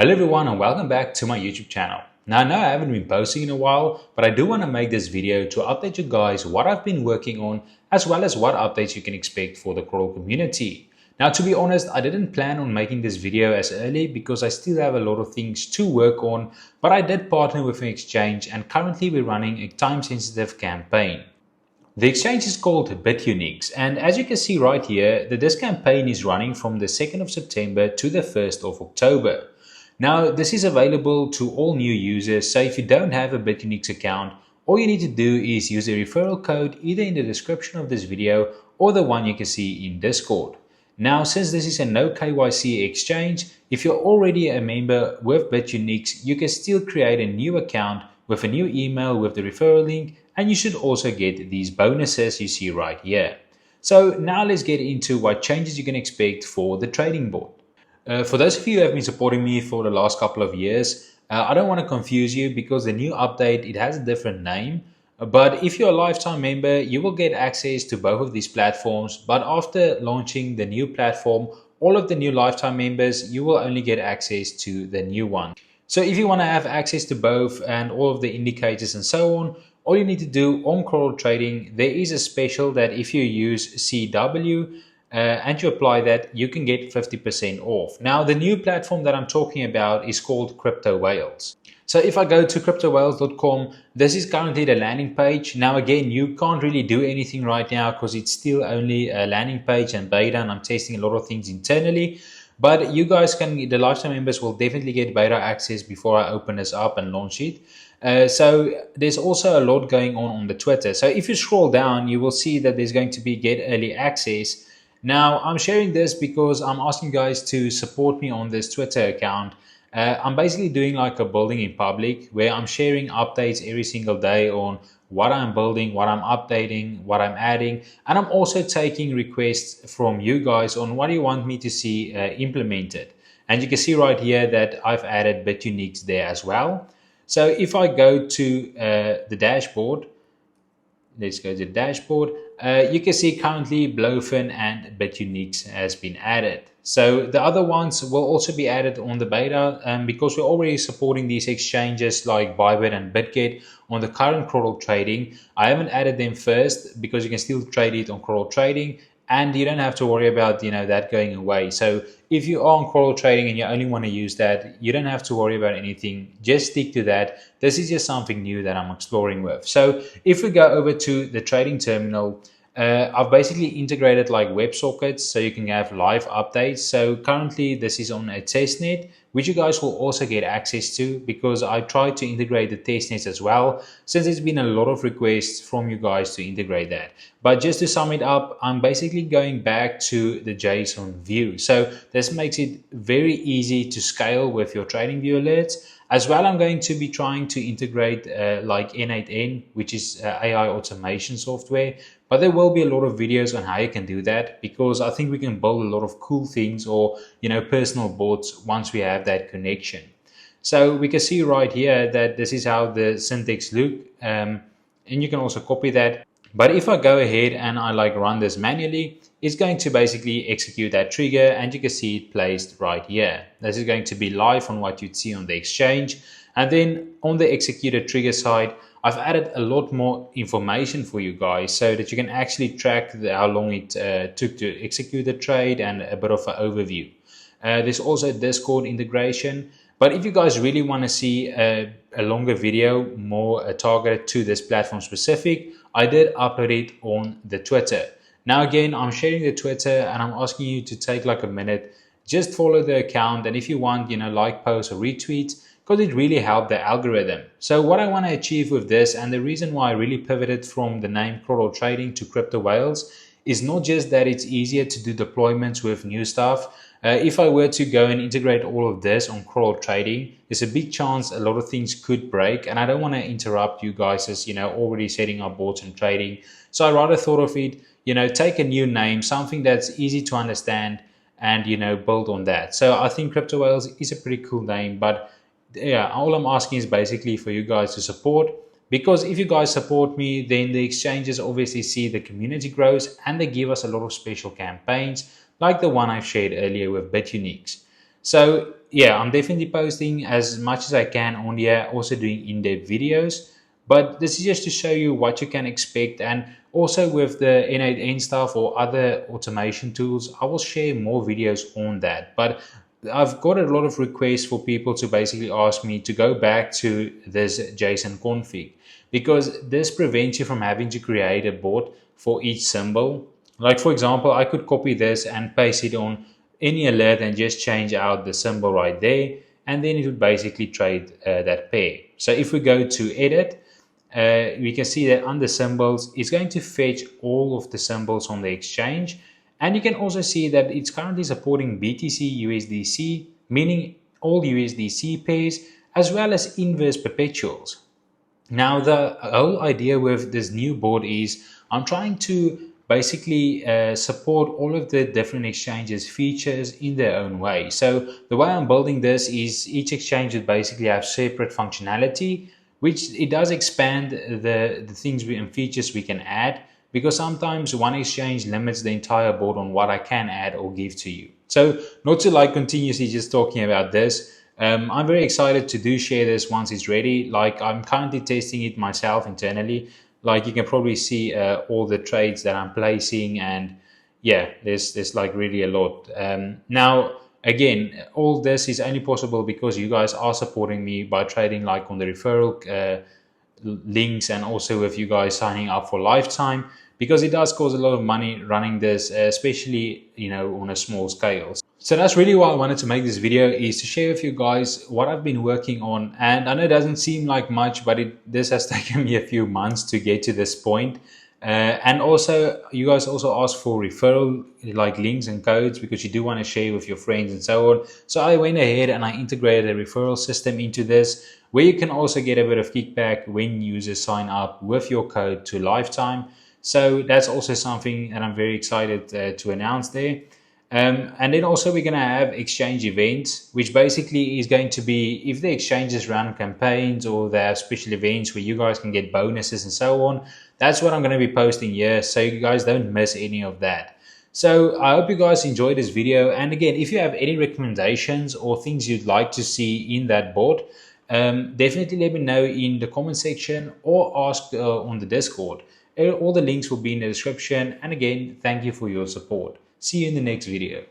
Hello everyone and welcome back to my YouTube channel. Now I know I haven't been posting in a while, but I do want to make this video to update you guys what I've been working on as well as what updates you can expect for the Crodl community. Now to be honest, I didn't plan on making this video as early because I still have a lot of things to work on, but I did partner with an exchange and currently we're running a time-sensitive campaign. The exchange is called Bitunix, and as you can see right here, this campaign is running from the 2nd of September to the 1st of October. Now, this is available to all new users, so if you don't have a Bitunix account, all you need to do is use a referral code either in the description of this video or the one you can see in Discord. Now, since this is a no KYC exchange, if you're already a member with Bitunix, you can still create a new account with a new email with the referral link, and you should also get these bonuses you see right here. So now let's get into what changes you can expect for the trading board. For those of you who have been supporting me for the last couple of years, I don't want to confuse you because the new update, it has a different name. But if you're a lifetime member, you will get access to both of these platforms. But after launching the new platform, all of the new lifetime members, you will only get access to the new one. So if you want to have access to both and all of the indicators and so on, all you need to do on Crodl Trading, there is a special that if you use CW, and you apply that, you can get 50% off. Now, the new platform that I'm talking about is called Crypto Whales. So if I go to cryptowhales.com, this is currently the landing page. Now, again, you can't really do anything right now because it's still only a landing page and beta, and I'm testing a lot of things internally. But you guys can, the lifetime members will definitely get beta access before I open this up and launch it. So there's also a lot going on the Twitter. So if you scroll down, you will see that there's going to be get early access. Now, I'm sharing this because I'm asking guys to support me on this Twitter account. I'm basically doing like a building in public where I'm sharing updates every single day on what I'm building, what I'm updating, what I'm adding. And I'm also taking requests from you guys on what do you want me to see implemented. And you can see right here that I've added Bitunix there as well. So if I go to the dashboard, let's go to the dashboard. You can see currently Blofin and Bitunix has been added. So the other ones will also be added on the beta because we're already supporting these exchanges like Bybit and Bitget on the current Crodl trading. I haven't added them first because you can still trade it on Crodl trading and you don't have to worry about that going away. So if you are on Crodl trading and you only want to use that, you don't have to worry about anything. Just stick to that. This is just something new that I'm exploring with. So if we go over to the trading terminal, I've basically integrated like WebSockets so you can have live updates. So currently this is on a testnet, which you guys will also get access to because I tried to integrate the testnets as well, since there's been a lot of requests from you guys to integrate that. But just to sum it up, I'm basically going back to the JSON view. So this makes it very easy to scale with your TradingView alerts. As well, I'm going to be trying to integrate like N8N, which is AI automation software. But there will be a lot of videos on how you can do that because I think we can build a lot of cool things or, personal bots once we have that connection. So we can see right here that this is how the syntax look. And you can also copy that. But if I go ahead and I run this manually, it's going to basically execute that trigger and you can see it placed right here. This is going to be live on what you'd see on the exchange. And then on the executed trigger side, I've added a lot more information for you guys so that you can actually track how long it took to execute the trade and a bit of an overview. There's also Discord integration. But if you guys really want to see a longer video, more targeted to this platform specific, I did upload it on the Twitter. Now again, I'm sharing the Twitter and I'm asking you to take like a minute, just follow the account. And if you want, like, post or retweet, because it really helped the algorithm. So what I want to achieve with this, and the reason why I really pivoted from the name Crodl Trading to Crypto Whales, is not just that it's easier to do deployments with new stuff. If I were to go and integrate all of this on Crodl Trading, there's a big chance a lot of things could break, and I don't want to interrupt you guys as already setting up bots and trading. So I rather thought of it, take a new name, something that's easy to understand, and build on that. So I think Crypto Whales is a pretty cool name, but yeah, all I'm asking is basically for you guys to support. Because if you guys support me, then the exchanges obviously see the community grows and they give us a lot of special campaigns like the one I've shared earlier with Bitunix. So yeah, I'm definitely posting as much as I can on here, also doing in-depth videos. But this is just to show you what you can expect, and also with the N8N stuff or other automation tools, I will share more videos on that. But I've got a lot of requests for people to basically ask me to go back to this JSON config, because this prevents you from having to create a bot for each symbol. Like for example, I could copy this and paste it on any alert and just change out the symbol right there, and then it would basically trade that pair. So if we go to edit, we can see that under symbols, it's going to fetch all of the symbols on the exchange. And you can also see that it's currently supporting BTC USDC, meaning all USDC pairs, as well as inverse perpetuals. Now, the whole idea with this new board is I'm trying to basically support all of the different exchanges features in their own way. So the way I'm building this is each exchange would basically have separate functionality, which it does expand the things and features we can add, because sometimes one exchange limits the entire board on what I can add or give to you. So not to like continuously just talking about this. I'm very excited to share this once it's ready. Like I'm currently testing it myself internally. Like you can probably see all the trades that I'm placing, and yeah, there's like really a lot. Now again, all this is only possible because you guys are supporting me by trading like on the referral links, and also with you guys signing up for lifetime, because it does cost a lot of money running this, especially on a small scale. So that's really why I wanted to make this video, is to share with you guys what I've been working on. And I know it doesn't seem like much, but this has taken me a few months to get to this point. And also, you guys also ask for referral like links and codes, because you do want to share with your friends and so on. So I went ahead and I integrated a referral system into this, where you can also get a bit of kickback when users sign up with your code to lifetime. So that's also something that I'm very excited to announce there. And then also we're going to have exchange events, which basically is going to be if the exchanges run campaigns or they have special events where you guys can get bonuses and so on. That's what I'm going to be posting here, so you guys don't miss any of that. So I hope you guys enjoyed this video. And again, if you have any recommendations or things you'd like to see in that board, definitely let me know in the comment section or ask on the Discord. All the links will be in the description. And again, thank you for your support. See you in the next video.